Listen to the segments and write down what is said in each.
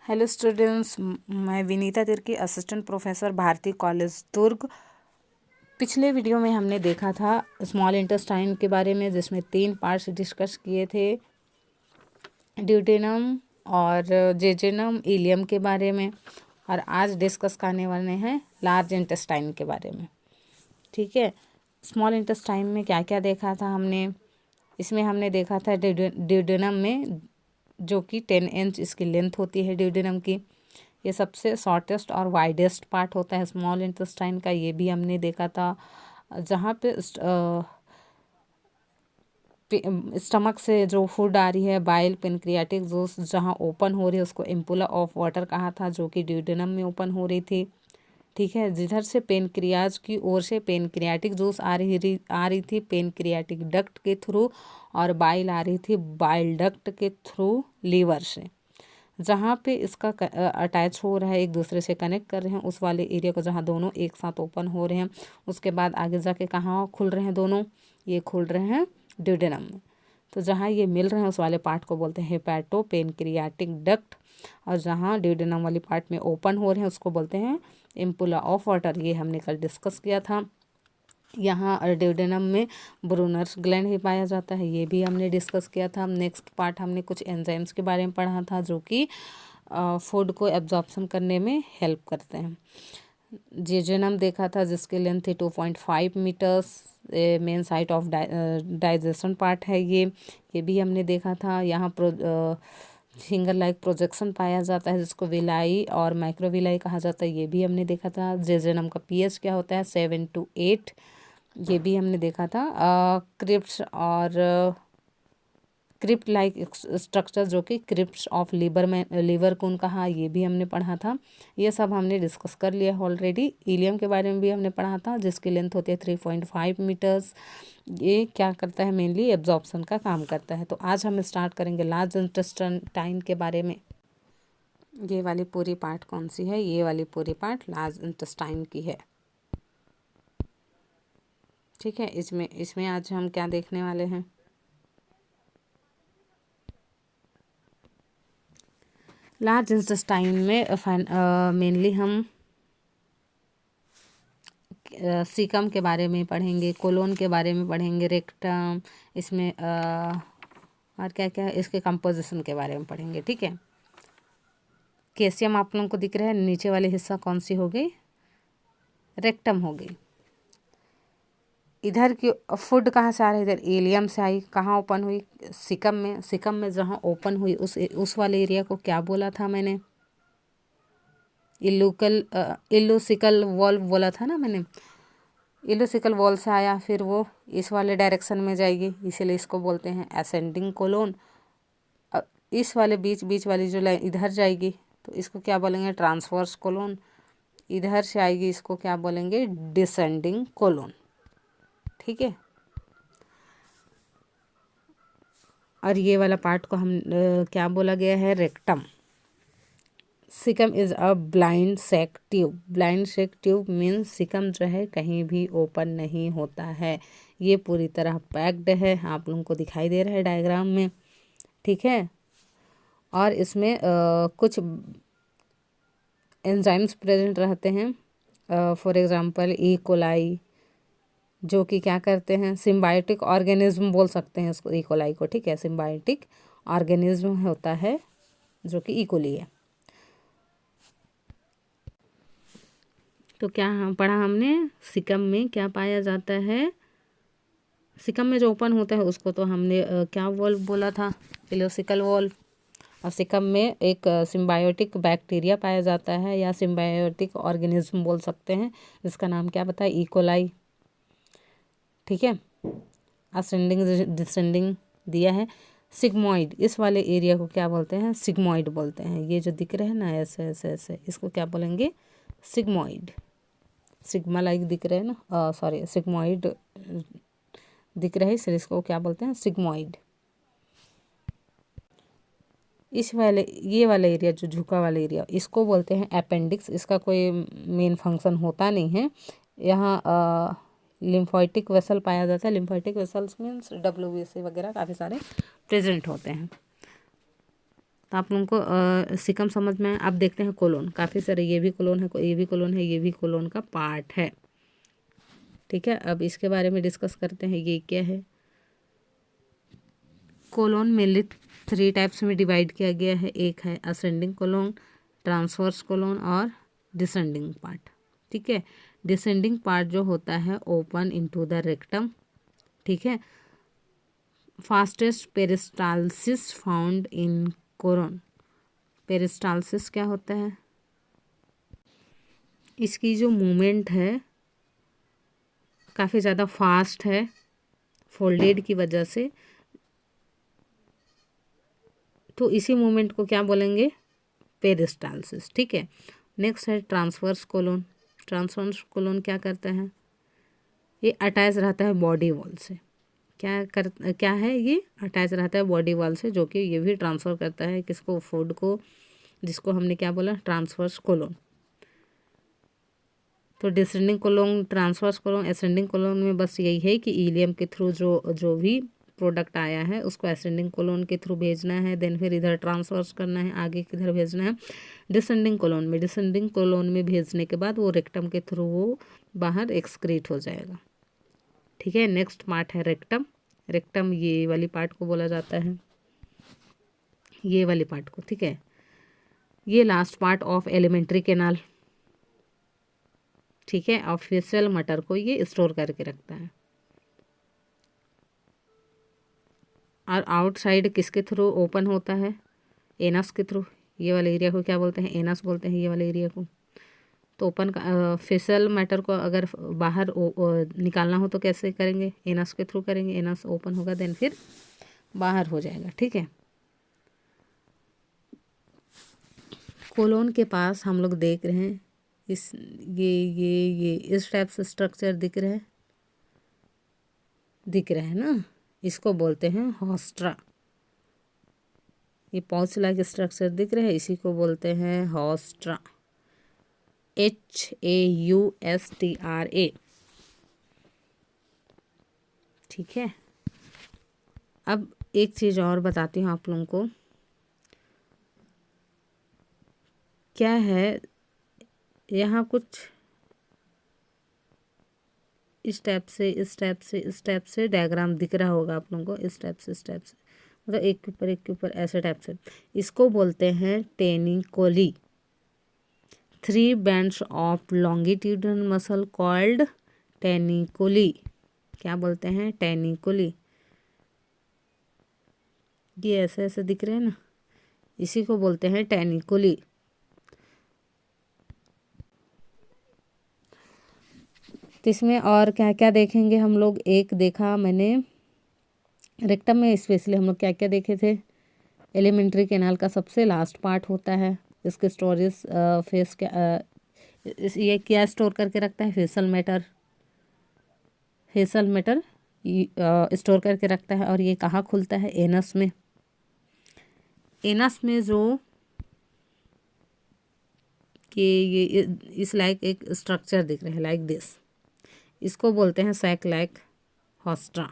Hello students, मैं Vinita Tirkey, assistant professor, Bharati college Durg. पिछले video में हमने देखा था स्मॉल इंटेस्टाइन के बारे में, जिसमें 3 पार्ट्स डिस्कस किए थे, ड्यूडेनम और जेजेनम, इलियम के बारे में। और आज डिस्कस करने वाले हैं लार्ज इंटेस्टाइन के बारे में। ठीक है, स्मॉल इंटेस्टाइन में क्या क्या देखा था हमने। इसमें हमने देखा था ड्यूडेनम में, जो कि 10 इंच इसकी लेंथ होती है ड्यूडेनम की। ये सबसे शॉर्टेस्ट और वाइडेस्ट पार्ट होता है स्मॉल इंटेस्टाइन का, ये भी हमने देखा था। जहाँ पे स्टमक से जो फूड आ रही है, बाइल, पेनक्रियाटिक जूस जहाँ ओपन हो रही है, उसको एम्पुला ऑफ वाटर कहा था, जो कि ड्यूडेनम में ओपन हो रही थी। ठीक है, जिधर से पेनक्रियाज की ओर से पेनक्रियाटिक जूस आ रही थी पेनक्रियाटिक डक्ट के थ्रू, और बाइल आ रही थी बाइल डक्ट के थ्रू लीवर से। जहाँ पे इसका अटैच हो रहा है, एक दूसरे से कनेक्ट कर रहे हैं, उस वाले एरिया को जहाँ दोनों एक साथ ओपन हो रहे हैं। उसके बाद आगे जाके कहाँ खुल रहे हैं दोनों, ये खुल रहे हैं ड्यूडेनम में। तो जहाँ ये मिल रहे हैं उस वाले पार्ट को बोलते हैं हेपाटो पेनक्रियाटिक डक्ट, और जहाँ ड्यूडेनम वाली पार्ट में ओपन हो रहे हैं उसको बोलते हैं एम्पुला ऑफ वाटर। ये हमने कल डिस्कस किया था। यहाँ ड्यूडेनम में ब्रूनर्स ग्लैंड ही पाया जाता है, ये भी हमने डिस्कस किया था। नेक्स्ट पार्ट हमने कुछ एंजाइम्स के बारे में पढ़ा था, जो कि फूड को एब्जॉर्प्शन करने में हेल्प करते हैं। जेजेनम देखा था, जिसकी लेंथ थी 2.5 metres. Main site of digestion part है ये भी हमने देखा था। यहाँ फिंगर लाइक प्रोजेक्शन पाया जाता है, जिसको विलाई और माइक्रोविलाई कहा जाता है, ये भी हमने देखा था। जेजेनम का पीएच क्या होता है, 7 to 8, ये भी हमने देखा था। क्रिप्स और क्रिप्ट लाइक स्ट्रक्चर, जो कि क्रिप्स ऑफ लीवर कौन कहा, ये भी हमने पढ़ा था। ये सब हमने डिस्कस कर लिया ऑलरेडी। इलियम के बारे में भी हमने पढ़ा था, जिसकी लेंथ होती है 3.5 मीटर्स। ये क्या करता है, मेनली एब्जॉर्प्शन का काम करता है। तो आज हम स्टार्ट करेंगे लार्ज इंटेस्टाइन के बारे में। ये वाली पूरी पार्ट कौन सी है, ये वाली पूरी पार्ट लार्ज इंटेस्टाइन की है। ठीक है, इसमें आज हम क्या देखने वाले हैं। लार्ज इंटेस्टाइन में मेनली हम सीकम के बारे में पढ़ेंगे, कोलोन के बारे में पढ़ेंगे, रेक्टम, इसमें और क्या क्या इसके कंपोजिशन के बारे में पढ़ेंगे। ठीक है, कैल्शियम आप लोगों को दिख रहा है, नीचे वाले हिस्सा कौन सी हो गई, रेक्टम हो गई। इधर की फूड कहाँ से आ रहा है, इधर इलियम से आई। कहाँ ओपन हुई, सिकम में जहाँ ओपन हुई उस वाले एरिया को क्या बोला था मैंने, इल्यूसिकल वॉल्व बोला था ना मैंने। इल्यूसिकल वॉल से आया, फिर वो इस वाले डायरेक्शन में जाएगी, इसीलिए इसको बोलते हैं असेंडिंग कोलोन। इस वाले बीच वाली जो लाइन इधर जाएगी, तो इसको क्या बोलेंगे, ट्रांसवर्स कोलोन। इधर से आएगी, इसको क्या बोलेंगे, डिसेंडिंग कोलोन। ठीक है, और ये वाला पार्ट को हम क्या बोला गया है, rectum. Caecum is a blind sac tube. Blind sac tube means caecum जो है कहीं भी ओपन नहीं होता है, ये पूरी तरह पैक्ड है, आप लोगों को दिखाई दे रहा है डायग्राम में। ठीक है, और इसमें कुछ एंजाइम्स प्रेजेंट रहते हैं, फॉर एग्जांपल ई कोलाई, जो कि क्या करते हैं, सिम्बायोटिक ऑर्गेनिज्म बोल सकते हैं इसको, ई कोलाई को। ठीक है, सिम्बायोटिक ऑर्गेनिज्म होता है जो कि ई कोली है। तो क्या पढ़ा हमने, सिकम में क्या पाया जाता है, सिकम में जो ओपन होता है उसको तो हमने क्या वॉल्व बोला था, इल्यूसिकल वॉल्व। और सिकम में एक सिम्बायोटिक बैक्टीरिया पाया जाता है, या सिम्बायोटिक ऑर्गेनिज्म बोल सकते हैं, जिसका नाम क्या बताया, ई कोलाई। ठीक है, असेंडिंग डिसेंडिंग दिया है। सिग्मोइड, इस वाले एरिया को क्या बोलते हैं, सिग्मोइड बोलते हैं। ये जो दिख रहे हैं ना ऐसे ऐसे ऐसे, इसको क्या बोलेंगे, सिग्मोइड। सिग्मा लाइक दिख रहे हैं ना, सॉरी सिग्मोइड दिख रहे हैं, इसलिए इसको क्या बोलते हैं, सिग्मोइड। इस वाले ये वाला एरिया जो झुका वाला एरिया, इसको बोलते हैं अपेंडिक्स। इसका कोई मेन फंक्शन होता नहीं है। यहाँ लिम्फोइटिक वेसल पाया जाता है। लिम्फोइटिक वेसल्स मीन्स WBC वगैरह काफ़ी सारे प्रेजेंट होते हैं। तो आप लोगों को सिकम समझ में। अब देखते हैं कोलोन। काफ़ी सारे ये भी कोलोन है, ये भी कोलोन है, ये भी कोलोन का पार्ट है। ठीक है, अब इसके बारे में डिस्कस करते हैं। ये क्या है? कोलोन मेनली 3 टाइप्स में डिवाइड किया गया है। एक है असेंडिंग कोलोन, ट्रांसवर्स कोलोन और डिसेंडिंग पार्ट। ठीक है, डिसेंडिंग पार्ट जो होता है ओपन इनटू द रेक्टम। ठीक है, fastest peristalsis found in colon. Peristalsis क्या होता है? इसकी जो मूवमेंट है काफ़ी ज़्यादा फास्ट है फोल्डेड की वजह से, तो इसी मूवमेंट को क्या बोलेंगे? पेरिस्टाल्सिस। ठीक है, नेक्स्ट है ट्रांसवर्स कोलोन। ट्रांसवर्स कोलोन क्या करता है? ये अटैच रहता है बॉडी वॉल से। क्या है? ये अटैच रहता है बॉडी वॉल से, जो कि ये भी ट्रांसफ़र करता है किसको? फूड को, जिसको हमने क्या बोला? Transverse colon. तो descending colon, transverse colon, ascending colon में बस यही है कि इलियम के थ्रू जो भी प्रोडक्ट आया है उसको असेंडिंग कोलोन के थ्रू भेजना है, देन फिर इधर ट्रांसवर्स करना है, आगे किधर भेजना है? डिसेंडिंग कोलोन में भेजने के बाद वो रेक्टम के थ्रू वो बाहर एक्सक्रीट हो जाएगा। ठीक है, नेक्स्ट पार्ट है रेक्टम। रेक्टम ये वाली पार्ट को बोला जाता है, ये वाली पार्ट को। ठीक है, ये last part of alimentary canal. ठीक है, और फेशियल मटर को ये स्टोर करके रखता है। और आउटसाइड किसके थ्रू ओपन होता है? एनस के थ्रू। ये वाले एरिया को क्या बोलते हैं? एनस बोलते हैं ये वाले एरिया को। तो ओपन फेशियल मैटर को अगर बाहर निकालना हो तो कैसे करेंगे? एनस के थ्रू करेंगे। एनस ओपन होगा, देन फिर बाहर हो जाएगा। ठीक है, कोलोन के पास हम लोग देख रहे हैं ये इस टाइप से स्ट्रक्चर दिख रहा है ना, इसको बोलते हैं हॉस्ट्रा। ये पाउच लाइक स्ट्रक्चर दिख रहा है, इसी को बोलते हैं हॉस्ट्रा। HAUSTRA। ठीक है, अब एक चीज़ और बताती हूँ आप लोगों को। क्या है, यहाँ कुछ इस टाइप से डायग्राम दिख रहा होगा आप लोगों को। इस टाइप से मतलब एक के ऊपर ऐसे टाइप से। इसको बोलते हैं taenia coli. 3 bands of longitudinal muscle called taenia coli. क्या बोलते हैं? टेनिकोली। ये ऐसे ऐसे दिख रहे हैं ना, इसी को बोलते हैं टेनिकोली। तो इसमें और क्या क्या देखेंगे हम लोग? एक देखा मैंने रेक्टम में स्पेशली हम लोग क्या क्या देखे थे? एलिमेंट्री कैनाल का सबसे लास्ट पार्ट होता है, इसके स्टोरेज फेस ये क्या स्टोर करके रखता है? फेशियल मैटर स्टोर करके रखता है। और ये कहाँ खुलता है? एनस में। एनस में जो ये इस लाइक एक स्ट्रक्चर दिख रहा है लाइक दिस, इसको बोलते हैं सैक लाइक हॉस्ट्रा।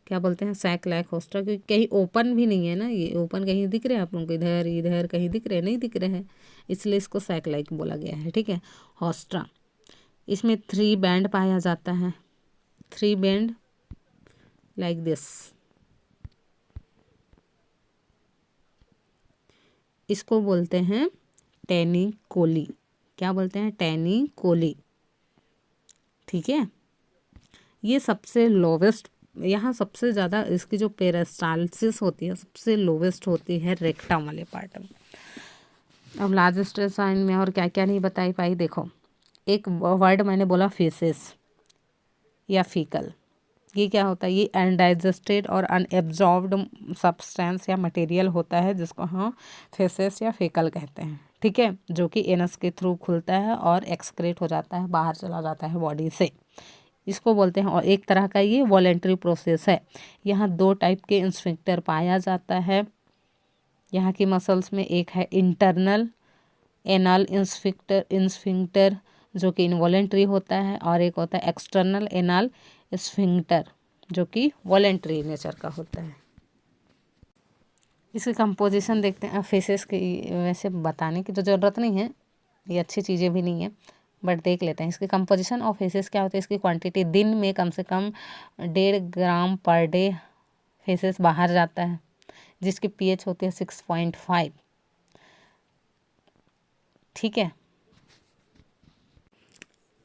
क्या बोलते हैं? Sac like haustra. क्योंकि कहीं ओपन भी नहीं है ना, ये ओपन कहीं दिख रहे हैं आप लोगों को? इधर इधर कहीं दिख रहे हैं? नहीं दिख रहे हैं, इसलिए इसको सैक लाइक बोला गया है। ठीक है, हॉस्ट्रा। इसमें 3 बैंड पाया जाता है, 3 बैंड लाइक दिस। इसको बोलते हैं टेनिकोली। क्या बोलते हैं? टेनिकोली। ठीक है, ये सबसे लोवेस्ट, यहाँ सबसे ज़्यादा इसकी जो पेरिस्टाल्सिस होती है सबसे लोवेस्ट होती है रेक्टम वाले पार्ट में। अब लार्जेस्ट साइन में और क्या क्या नहीं बताई पाई। देखो, एक वर्ड मैंने बोला फेसेस या फीकल। ये क्या होता है? ये अनडाइजेस्टेड और अनएब्जॉर्ब्ड सब्सटेंस या मटेरियल होता है, जिसको हम फेसेस या फीकल कहते हैं। ठीक है, जो कि एनस के थ्रू खुलता है और एक्सक्रेट हो जाता है, बाहर चला जाता है बॉडी से। इसको बोलते हैं। और एक तरह का ये वॉलेंट्री प्रोसेस है। यहाँ 2 टाइप के इंस्फिंक्टर पाया जाता है यहाँ की मसल्स में। एक है इंटरनल एनल इंस्फिंक्टर जो कि इनवॉलेंट्री होता है, और एक होता है एक्सटर्नल एनल स्फिंक्टर जो कि वॉलेंट्री नेचर का होता है। इसकी कंपोजिशन देखते हैं। फेसेस की वैसे बताने की तो ज़रूरत नहीं है, ये अच्छी चीज़ें भी नहीं है, बट देख लेते हैं। इसकी कंपोजिशन ऑफ फेसेस क्या होती है, इसकी क्वांटिटी दिन में कम से कम 1.5 ग्राम पर डे फेसेस बाहर जाता है, जिसकी पीएच होती है 6.5। ठीक है,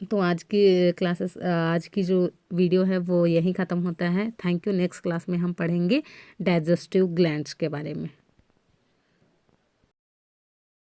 तो आज की जो वीडियो है वो यहीं ख़त्म होता है। Thank you. नेक्स्ट क्लास में हम पढ़ेंगे डाइजेस्टिव ग्लैंड्स के बारे में।